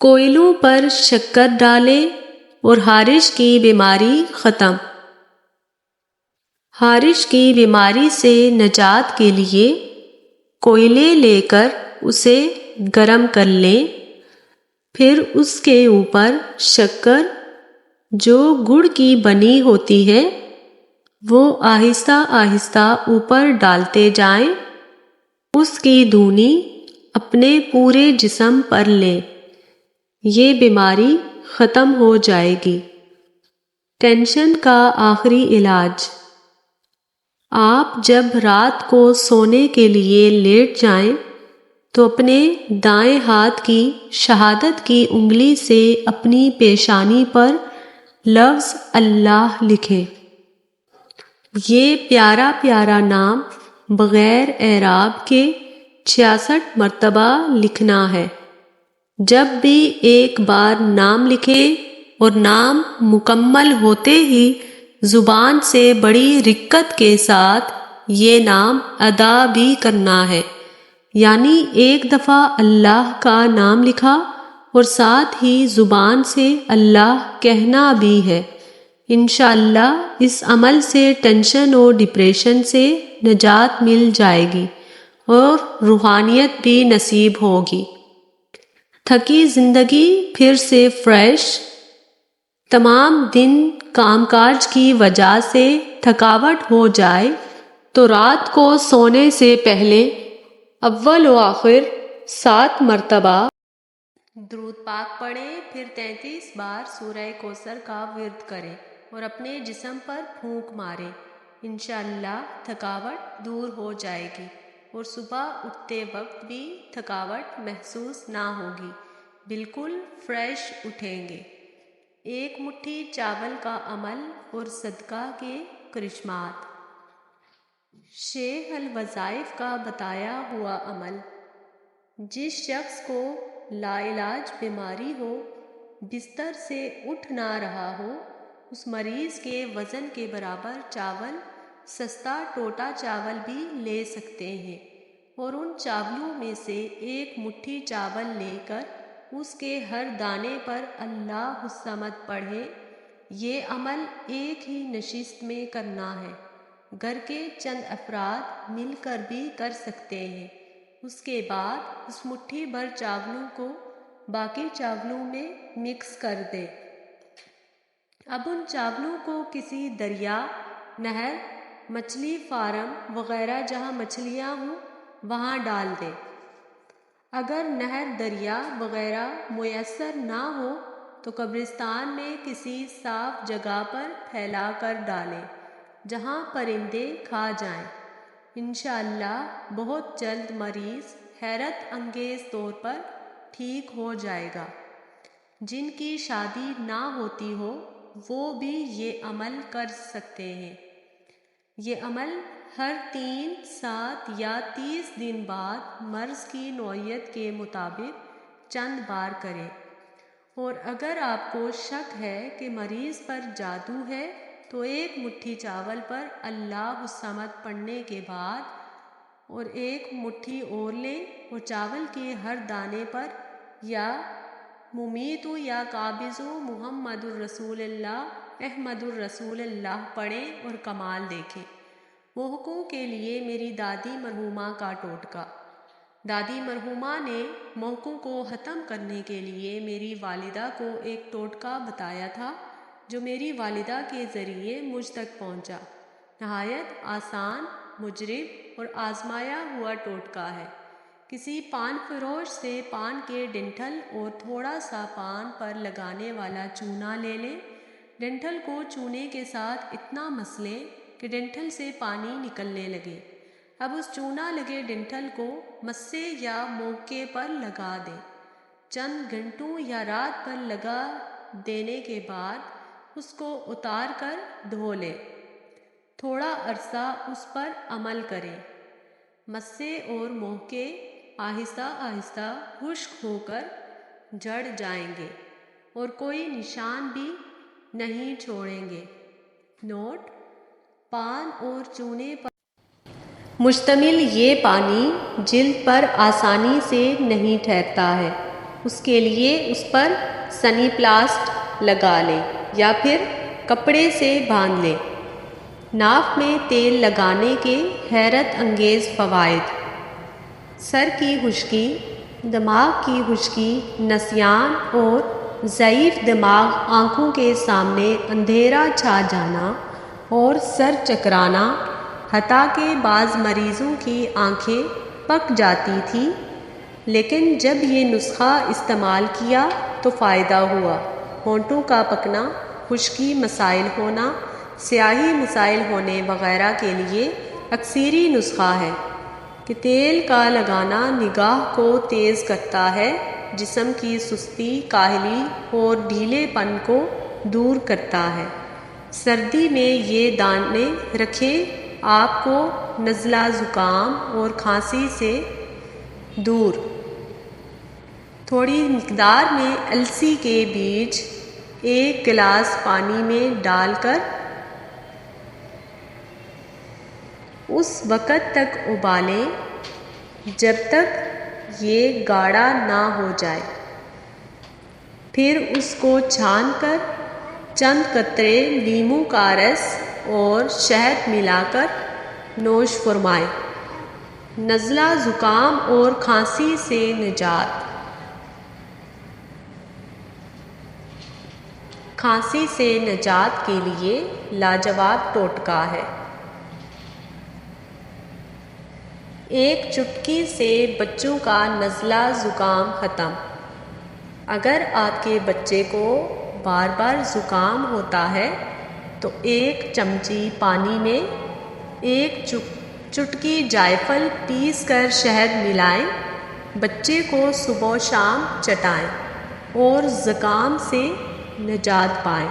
کوئلوں پر شکر ڈالیں اور ہارش کی بیماری ختم۔ ہارش کی بیماری سے نجات کے لیے کوئلے لے کر اسے گرم کر لیں، پھر اس کے اوپر شکر جو گڑ کی بنی ہوتی ہے وہ آہستہ آہستہ اوپر ڈالتے جائیں، اس کی دھونی اپنے پورے جسم پر لیں، یہ بیماری ختم ہو جائے گی۔ ٹینشن کا آخری علاج۔ آپ جب رات کو سونے کے لیے لیٹ جائیں تو اپنے دائیں ہاتھ کی شہادت کی انگلی سے اپنی پیشانی پر لفظ اللہ لکھیں۔ یہ پیارا پیارا نام بغیر اعراب کے 66 مرتبہ لکھنا ہے۔ جب بھی ایک بار نام لکھیں اور نام مکمل ہوتے ہی زبان سے بڑی رقت کے ساتھ یہ نام ادا بھی کرنا ہے، یعنی ایک دفعہ اللہ کا نام لکھا اور ساتھ ہی زبان سے اللہ کہنا بھی ہے۔ انشاءاللہ اس عمل سے ٹینشن اور ڈپریشن سے نجات مل جائے گی اور روحانیت بھی نصیب ہوگی۔ تھکی زندگی پھر سے فریش۔ تمام دن کام کاج کی وجہ سے تھکاوٹ ہو جائے تو رات کو سونے سے پہلے اول و آخر 7 مرتبہ درود پاک پڑھیں، پھر 33 بار سورہ کوثر کا ورد کریں اور اپنے جسم پر پھونک ماریں۔ انشاءاللہ تھکاوٹ دور ہو جائے گی اور صبح اٹھتے وقت بھی تھکاوٹ محسوس نہ ہوگی، بالکل فریش اٹھیں گے۔ ایک مٹھی چاول کا عمل اور صدقہ کے کرشمات۔ شیخ الوظائف کا بتایا ہوا عمل: جس شخص کو لاعلاج بیماری ہو، بستر سے اٹھ نہ رہا ہو، اس مریض کے وزن کے برابر چاول، سستا ٹوٹا چاول بھی لے سکتے ہیں اور ان چاولوں میں سے ایک مٹھی چاول لے کر اس کے ہر دانے پر اللہ الصمد پڑھیں۔ یہ عمل ایک ہی نشست میں کرنا ہے، گھر کے چند افراد مل کر بھی کر سکتے ہیں۔ اس کے بعد اس مٹھی بھر چاولوں کو باقی چاولوں میں مکس کر دیں۔ اب ان چاولوں کو کسی دریا، نہر، مچھلی فارم وغیرہ جہاں مچھلیاں ہوں وہاں ڈال دیں۔ اگر نہر، دریا وغیرہ میسر نہ ہو تو قبرستان میں کسی صاف جگہ پر پھیلا کر ڈالیں جہاں پرندے کھا جائیں۔ انشاءاللہ بہت جلد مریض حیرت انگیز طور پر ٹھیک ہو جائے گا۔ جن کی شادی نہ ہوتی ہو وہ بھی یہ عمل کر سکتے ہیں۔ یہ عمل ہر 3، 7 یا 30 دن بعد مرض کی نوعیت کے مطابق چند بار کریں۔ اور اگر آپ کو شک ہے کہ مریض پر جادو ہے تو ایک مٹھی چاول پر اللہ الصمد پڑھنے کے بعد اور ایک مٹھی اور لیں اور چاول کے ہر دانے پر یا ممیت یا قابض محمد الرسول اللہ احمد الرسول اللہ پڑھیں اور کمال دیکھیں۔ محقوں کے لیے میری دادی مرحومہ کا ٹوٹکا۔ دادی مرحومہ نے محقوں کو ختم کرنے کے لیے میری والدہ کو ایک ٹوٹکا بتایا تھا جو میری والدہ کے ذریعے مجھ تک پہنچا۔ نہایت آسان، مجرب اور آزمایا ہوا ٹوٹکا ہے۔ کسی پان فروش سے پان کے ڈنٹھل اور تھوڑا سا پان پر لگانے والا چونا لے لیں۔ ڈنٹھل کو چونے کے ساتھ اتنا مس لیں کہ ڈنٹھل سے پانی نکلنے لگے۔ اب اس چونا لگے ڈنٹھل کو مسے یا موقع پر لگا دیں۔ چند گھنٹوں یا رات پر لگا دینے کے بعد اس کو اتار کر دھو لیں۔ تھوڑا عرصہ اس پر عمل کریں۔ مسے اور موقع آہستہ آہستہ خشک ہو کر جھڑ جائیں گے اور کوئی نشان بھی نہیں چھوڑیں گے۔ نوٹ: پان اور چونے پر مشتمل یہ پانی جلد پر آسانی سے نہیں ٹھہرتا ہے، اس کے لیے اس پر سنی پلاسٹ لگا لیں یا پھر کپڑے سے باندھ لیں۔ ناف میں تیل لگانے کے حیرت انگیز فوائد: سر کی خشکی، دماغ کی خشکی، نسیان اور ضعیف دماغ، آنکھوں کے سامنے اندھیرا چھا جانا اور سر چکرانا، حتیٰ کہ بعض مریضوں کی آنکھیں پک جاتی تھیں، لیکن جب یہ نسخہ استعمال کیا تو فائدہ ہوا۔ ہونٹوں کا پکنا، خشکی، مسائل ہونا، سیاہی مسائل ہونے وغیرہ کے لیے اکثری نسخہ ہے کہ تیل کا لگانا نگاہ کو تیز کرتا ہے، جسم کی سستی، کاہلی اور ڈھیلے پن کو دور کرتا ہے۔ سردی میں یہ دانے رکھیں، آپ کو نزلہ، زکام اور کھانسی سے دور۔ تھوڑی مقدار میں السی کے بیج 1 گلاس پانی میں ڈال کر اس وقت تک ابالیں جب تک یہ گاڑھا نہ ہو جائے، پھر اس کو چھان کر چند قطرے لیموں کا رس اور شہد ملا کر نوش فرمائیں۔ نزلہ، زکام اور کھانسی سے نجات۔ کھانسی سے نجات کے لیے لاجواب ٹوٹکا ہے۔ ایک چٹکی سے بچوں کا نزلہ، زکام ختم۔ اگر آپ کے بچے کو بار بار زکام ہوتا ہے تو 1 چمچی پانی میں 1 چٹکی جائفل پیس کر شہد ملائیں، بچے کو صبح و شام چٹائیں اور زکام سے نجات پائیں۔